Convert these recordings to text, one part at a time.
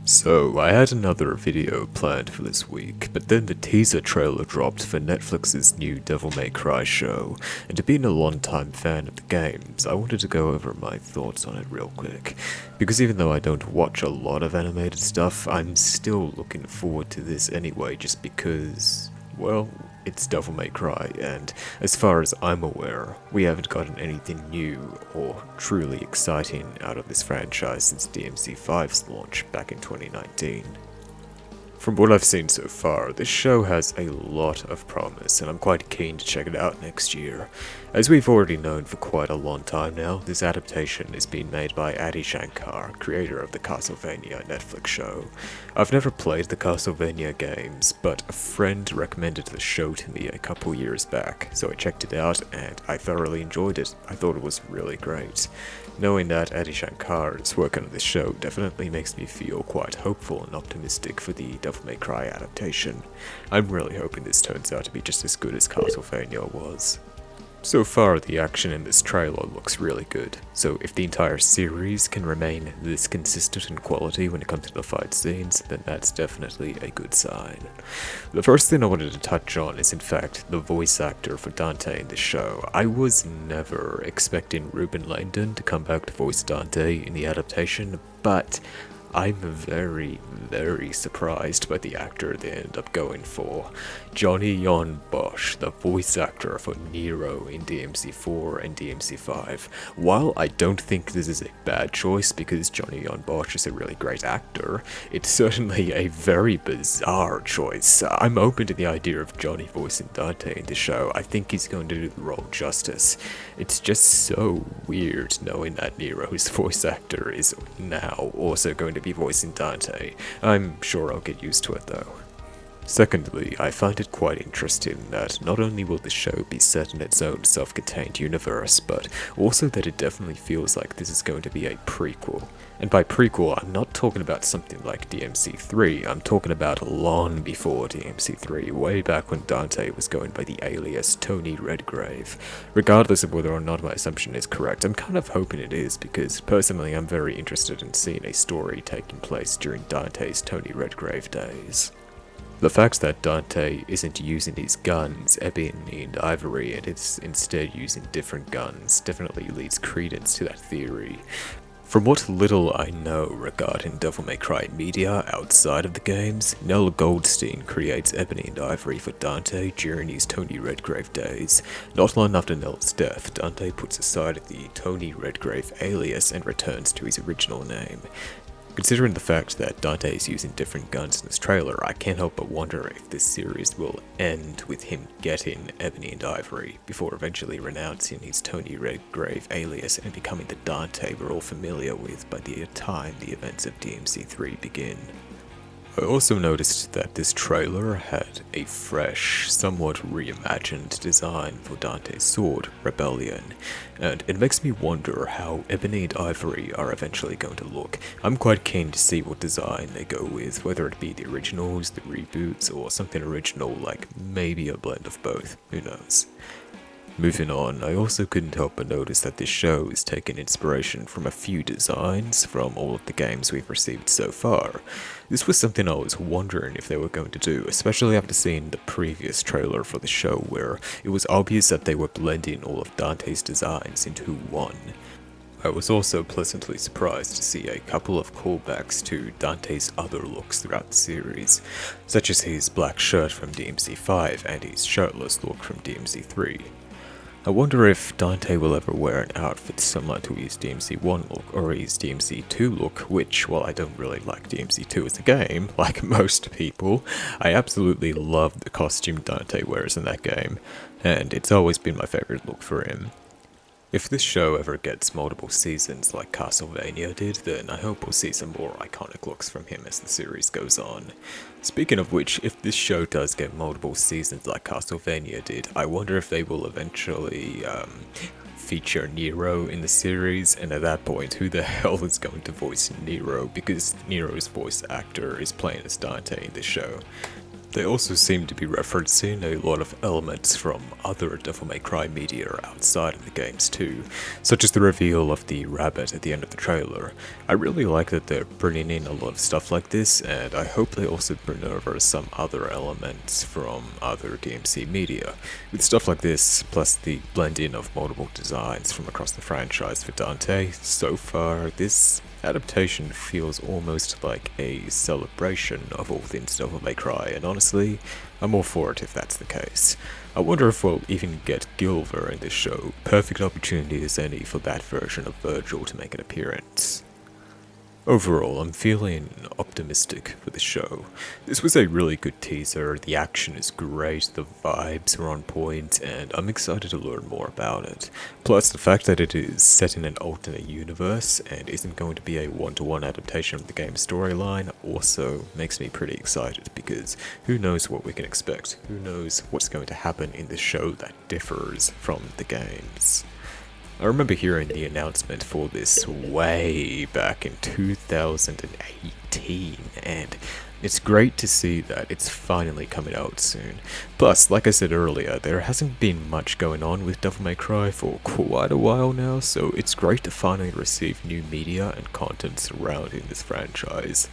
So, I had another video planned for this week, but then the teaser trailer dropped for Netflix's new Devil May Cry show, and being a long-time fan of the games, I wanted to go over my thoughts on it real quick. Because even though I don't watch a lot of animated stuff, I'm still looking forward to this anyway, just because, well, it's Devil May Cry, and as far as I'm aware, we haven't gotten anything new or truly exciting out of this franchise since DMC5's launch back in 2019. From what I've seen so far, this show has a lot of promise, and I'm quite keen to check it out next year. As we've already known for quite a long time now, this adaptation is being made by adishankar, creator of the Castlevania Netflix show. I've never played the Castlevania games, but a friend recommended the show to me a couple years back, so I checked it out and I thoroughly enjoyed it. I thought it was really great. Knowing that adishankar is working on this show definitely makes me feel quite hopeful and optimistic for the Devil May Cry adaptation. I'm really hoping this turns out to be just as good as Castlevania was. So far, the action in this trailer looks really good, so if the entire series can remain this consistent in quality when it comes to the fight scenes, then that's definitely a good sign. The first thing I wanted to touch on is in fact the voice actor for Dante in the show. I was never expecting Ruben Langdon to come back to voice Dante in the adaptation, but I'm very, very surprised by the actor they ended up going for. Johnny Yon Bosch, the voice actor for Nero in DMC4 and DMC5. While I don't think this is a bad choice because Johnny Yon Bosch is a really great actor, it's certainly a very bizarre choice. I'm open to the idea of Johnny voicing Dante in the show. I think he's going to do the role justice. It's just so weird knowing that Nero's voice actor is now also going to be voicing Dante. I'm sure I'll get used to it though. Secondly, I find it quite interesting that not only will the show be set in its own self-contained universe, but also that it definitely feels like this is going to be a prequel. And by prequel, I'm not talking about something like DMC3, I'm talking about long before DMC3, way back when Dante was going by the alias Tony Redgrave. Regardless of whether or not my assumption is correct, I'm kind of hoping it is, because personally I'm very interested in seeing a story taking place during Dante's Tony Redgrave days. The fact that Dante isn't using these guns, ebony and ivory, and is instead using different guns, definitely leads credence to that theory. From what little I know regarding Devil May Cry media outside of the games, Nell Goldstein creates ebony and ivory for Dante during his Tony Redgrave days. Not long after Nell's death, Dante puts aside the Tony Redgrave alias and returns to his original name. Considering the fact that Dante is using different guns in this trailer, I can't help but wonder if this series will end with him getting ebony and ivory, before eventually renouncing his Tony Redgrave alias and becoming the Dante we're all familiar with by the time the events of DMC3 begin. I also noticed that this trailer had a fresh, somewhat reimagined design for Dante's sword, Rebellion, and it makes me wonder how ebony and ivory are eventually going to look. I'm quite keen to see what design they go with, whether it be the originals, the reboots, or something original like maybe a blend of both, who knows. Moving on, I also couldn't help but notice that this show is taking inspiration from a few designs from all of the games we've received so far. This was something I was wondering if they were going to do, especially after seeing the previous trailer for the show where it was obvious that they were blending all of Dante's designs into one. I was also pleasantly surprised to see a couple of callbacks to Dante's other looks throughout the series, such as his black shirt from DMC5 and his shirtless look from DMC3. I wonder if Dante will ever wear an outfit similar to his DMC1 look or his DMC2 look, which, while I don't really like DMC2 as a game, like most people, I absolutely love the costume Dante wears in that game, and it's always been my favorite look for him. If this show ever gets multiple seasons like Castlevania did, then I hope we'll see some more iconic looks from him as the series goes on. Speaking of which, if this show does get multiple seasons like Castlevania did, I wonder if they will eventually feature Nero in the series, and at that point, who the hell is going to voice Nero, because Nero's voice actor is playing as Dante in the show. They also seem to be referencing a lot of elements from other Devil May Cry media outside of the games too, such as the reveal of the rabbit at the end of the trailer. I really like that they're bringing in a lot of stuff like this, and I hope they also bring over some other elements from other DMC media. With stuff like this, plus the blending of multiple designs from across the franchise for Dante, so far this adaptation feels almost like a celebration of all things Devil May Cry, and honestly, I'm all for it if that's the case. I wonder if we'll even get Gilver in this show. Perfect opportunity as any for that version of Virgil to make an appearance. Overall, I'm feeling optimistic for the show. This was a really good teaser, the action is great, the vibes are on point, and I'm excited to learn more about it. Plus, the fact that it is set in an alternate universe and isn't going to be a one-to-one adaptation of the game's storyline also makes me pretty excited, because who knows what we can expect, who knows what's going to happen in this show that differs from the games. I remember hearing the announcement for this way back in 2018, and it's great to see that it's finally coming out soon. Plus, like I said earlier, there hasn't been much going on with Devil May Cry for quite a while now, so it's great to finally receive new media and content surrounding this franchise.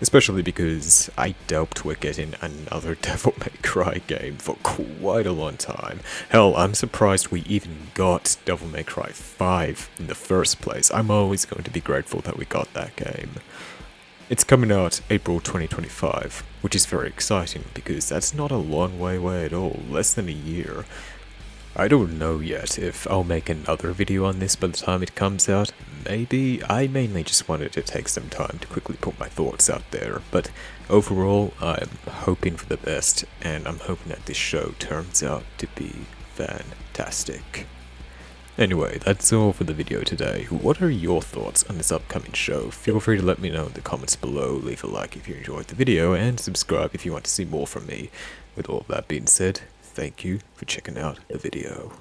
Especially because I doubt we're getting another Devil May Cry game for quite a long time. Hell, I'm surprised we even got Devil May Cry 5 in the first place. I'm always going to be grateful that we got that game. It's coming out April 2025, which is very exciting because that's not a long way away at all, less than a year. I don't know yet if I'll make another video on this by the time it comes out. Maybe. I mainly just wanted to take some time to quickly put my thoughts out there, but overall I'm hoping for the best, and I'm hoping that this show turns out to be fantastic. Anyway, that's all for the video today. What are your thoughts on this upcoming show? Feel free to let me know in the comments below, leave a like if you enjoyed the video, and subscribe if you want to see more from me. With all of that being said, thank you for checking out the video.